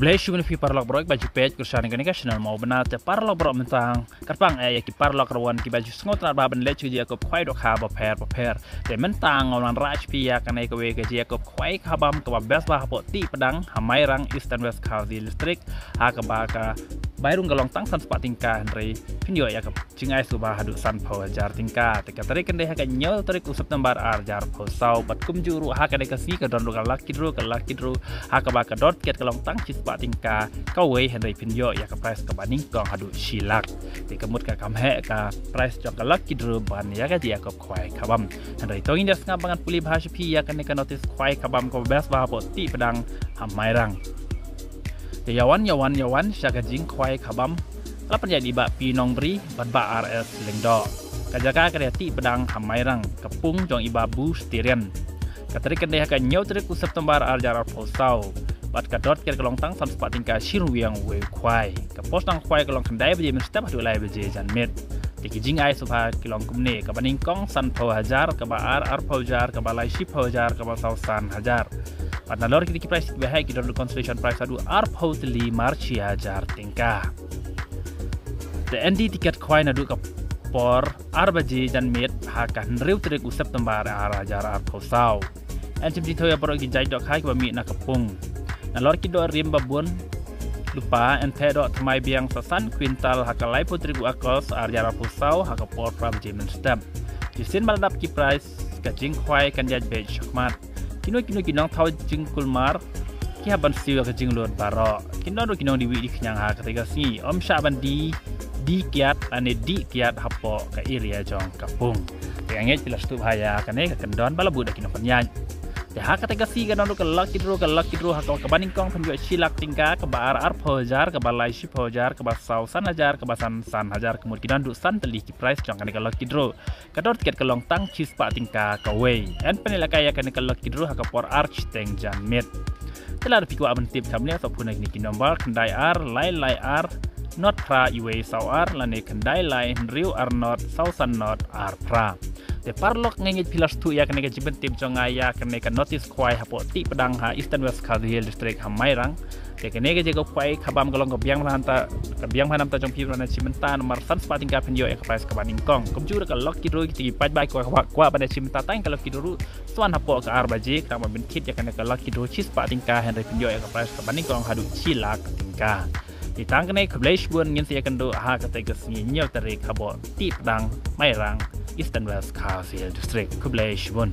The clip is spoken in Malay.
Kebelah syukur fi parlok brok baju page kursan dengan channel mau benar te parlok brok mentang karpang ki parlok rawan ki baju sengot na baben le Jingiakop Khwai Dohkha baper te mentang orang raj pi ya kanai ke we ke Jingiakop Khwai khabam ke bas bah po Tiehpdang Mairang Eastern West Khawai district haka baka Mairang galong tang san spa tingkah Henry pinyo ya ke jingai subah hadu san pho jar tingkah te katari kendai haka nyol tarik usap tembar ar jar pho sau bat kum juru haka de kasi ke don galak kidru haka baka dot ket galong tang spa tingkah Khwai Henry pinyo ya ke price ke baning kong hadu silak te kemut ka kamhe ka price jok galak kidru ban ya ke Jingiakop Khwai khabam Henry tongin das ngabangan puli bahasa pi ya kan ka notice Khwai khabam ko bas bah po Tiehpdang Mairang te yawan syaga jing Khwai khabam lapan jadi ba pi nong bri ban ba RS lengdo kajaka ka Tiehpdang Mairang kepung jong ibabu stirian katari kan dia ka nyau trik usap tembar ar jarar posau bat ka dot ker kelong tang san spa tingkah shirwiang we Khwai ka pos tang Khwai kelong kendai beje mestap hadu lai beje jan met tiki jing ai subha kelong kumne ka baning kong san pho hajar ka ba ar pho hajar ka ba lai ship pho hajar ka ba sau san hajar pat na lor ki price be hai ki dot consolation price hadu ar pho tli marchi hajar tingkah the ND tiket Khwai na du ka por ar beje jan met haka nriu trik usap tembar ar hajar ar pho sau en chim thoya por ki jai Dohkha ki ba mi na kapung na lor ki do rim babun lupa en the do tmai biang sasan kuintal haka lai putri bu akos ar jara pusau haka por from jemen step kisin maladap ki price ka jing Khwai kan jaj be chakmat kino kinong thau jing kulmar ki haban siwa ka jing lord baro kino do kinong diwi di khnyang ha ka tega si om sha ban di kiat ane di kiat hapo ka area jong kapung te anget pilas tu bahaya kane ka kendon balabu da kinong penyan dah kata si kan orang kelak kidro hak kebaning kong penjual silak tingkah ke bar ar phojar ke balai ship phojar ke basau san hajar ke basan san hajar kemudian du san teli ki price jong kan kelak kidro kador tiket kelong tang chispa tingkah Khwai en penila kaya kan kelak kidro hak por arch teng jan met telah piku aben tip kamne atau pun ni nomor kendai ar lai ar not pra iwe sau ar lane kendai lai riu ar not sau san not ar pra te parlok ngengit pilas tu ya kene jiben tim jonga ya kene ka notice Khwai hapo Tiehpdang ha Eastern West Khawai district Mairang te kene ke jego Khwai khabam golong ko biang hanam ta jong pi rana cimenta nomor san spa tingkah penjo ya price ka baning kong komju ka lok kidro ki paj bai kwa pada cimenta tang kalau kidro suan hapo ka ar baje ka ben kit ya kene ka lok kidro chi spa tingkah Henry penjo ya price ka baning kong hadu silak tingkah ditang kene keblaish bun ngin sia kendo ha ka te kesni nyau tarik habo Tiehpdang Mairang Eastern West Khawai district keblaish bun